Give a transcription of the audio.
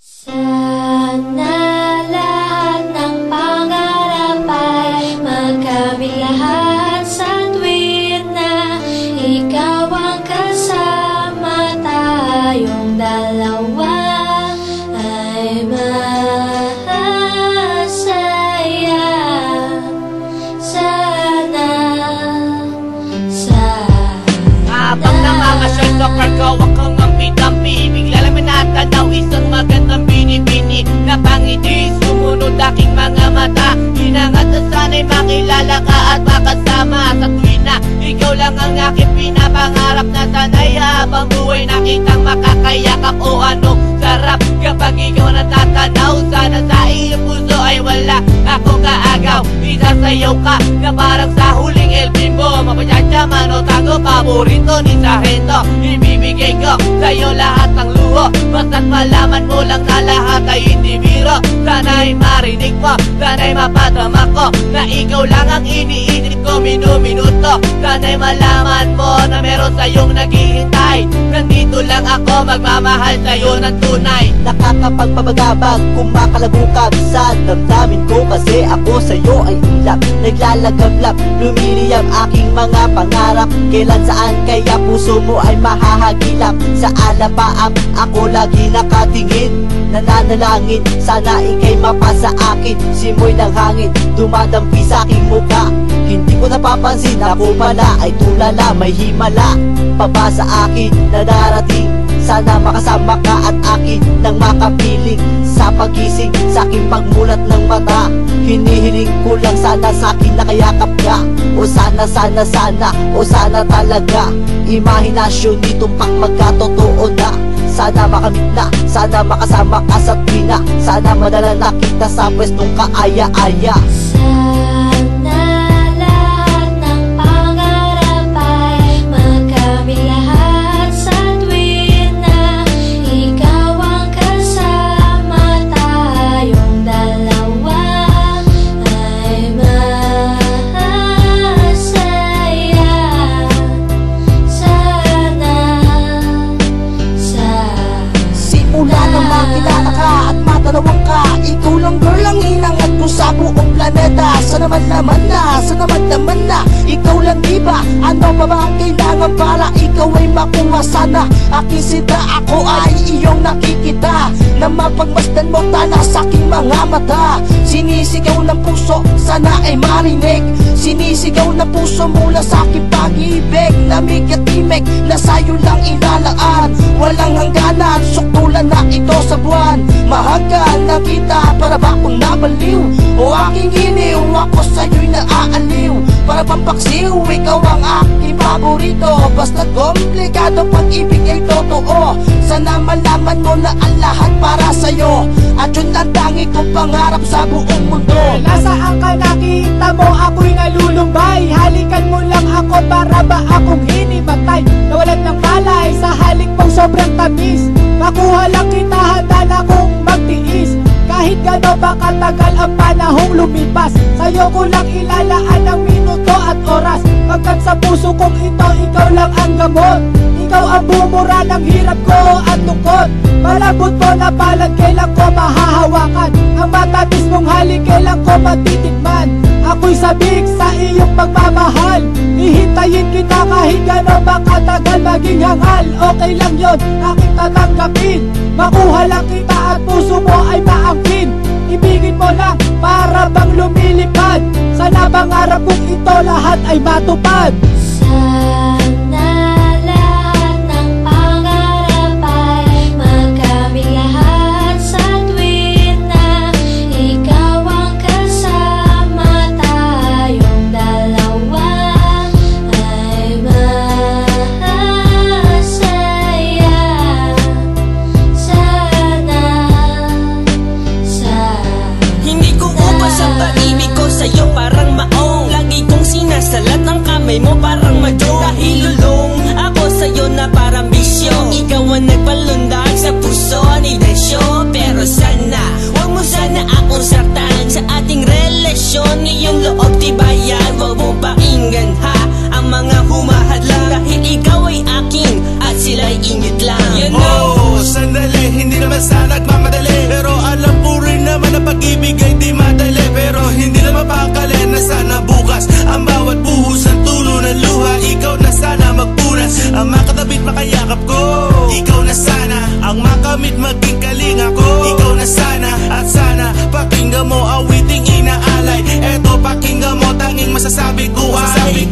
Sana lahat ng pangarap ay magkamit lahat sa tuwin na ikaw ang kasama, tayong dalawa ay masaya. Sana habang nangangasyal sa Cargawa kang ampi-tampi, bigla lang may natanaw isang magandang bini-bini na pangiti, sumunod aking mga mata. Hinangat na sana'y makilala ka at makasama sa tuwin na ikaw lang ang aking pinapangarap na sanay habang buhay nakitang makakayakap. O anong sarap kapag ikaw natatanaw, sana sa iyong puso ay wala akong kaagaw. Isasayaw ka na parang sa huling elbin mo, mapachadyaman o tago, paborito ni Sargento. Ibibigay ko sa'yo lahat ng luho, basta't malaman mo lang na lahat ay hindi biro. Sana'y marinig mo, sana'y mapadama ko na ikaw lang ang iniinit ko minuminuto. Sana'y malaman mo na meron sa'yong naghihintay, nandito lang ako magmamahal sa'yo ng tunay. Nakakapagpabagabag, kumakalagukab sa damdamin ko, kasi ako sa'yo ay ilap, naglalagablap, lumiliyab aking mga pangarap. Kailan saan kaya puso mo ay mahahagilap? Sa alapaap ako lagi nakatingin, nananalangin sana ika'y mapasa akin. Simoy ng hangin dumadampi sa aking muka, hindi ko napapansin ako pala ay tulala, may himala pa ba sa akin na darating? Sana makasama ka at akin nang makapiling sa pagising, sa aking pagmulat ng mata. Hinihiling ko lang sana sa akin nakayakap ka, o sana o sana talaga. Imahinasyon nitong pang magkatotoo na, sana makamit na, sana makasama ka sa tuwina, sana madala na kita sa pwestong kaaya-aya. sana lahat ng pangarap ay magkamit lahat sa tuwin na ikaw ang kasama, tayong dalawa ay masaya. Simula nang makilala ka at matanawang ka, ikaw lang girl ang hinangat ko sa buong planeta. Sana naman na ikaw lang, diba? Ano pa ba ang kailangan para ikaw ay makuha? Sana aking sinta, ako ay iyong nakikita, na mapagmasdan mo tala sa aking mga mata. Sinisigaw ng puso, sana ay marinig, sinisigaw ng puso mula sa aking pag-ibig. Lamig at timig na sa'yo lang ilalaan, walang hangganan, suktulan na ito sa buwan. Mahagkan na kita, para ba akong nabaliw? O aking iniw, ako sa'yo'y naaaliw. Para bang paksiw, ikaw ang aking paborito. Basta't komplikado, pag-ibig ay totoo. Sana malaman mo na ang lahat para sa'yo, at yun ang tangi kong pangarap sa buong mundo. Nasaan ka, nakita mo ako'y nalulumbay? Halikan mo lang ako, para ba akong hinimatay? Nawalan ng palay sa halik mong sobrang tamis. Makuha lang kita, handa na kong magtiis. Kahit gano'n ba katagal ang panahong lumipas, sa'yo ko lang ilalaan ang minuto at oras. Pagkat sa puso kong ito, ikaw lang ang gamot. Ikaw ang bumura ng hirap ko at lungkot. Malambot mo na palad, kailan ko mahahawakan? Ang matamis mong halik, kailan ko matitikman? Ako'y sabik sa iyong pagmamahal, hihintayin kita kahit gano'n ba katagal. Maging hangal, okay lang yun, aking tatanggapin. Makuha lang kita at puso mo ay maangkin. Ibigin mo lang, para bang lumilipad. Sana pangarap kong ito lahat ay matupad. Sana lahat ng pangarap ay magkamit lahat sa tuwin na ikaw ang kasama, tayong dalawa ay masaya. Hindi ko ubas ang pag-ibig ko sa'yo, parang maong lagi kong sinasalat ng kamay mo, parang madyo. Kahit maging kalinga ko, ikaw na sana. At sana pakinggan mo awiting inaalay. Eto pakinggan mo, tanging masasabi ko ay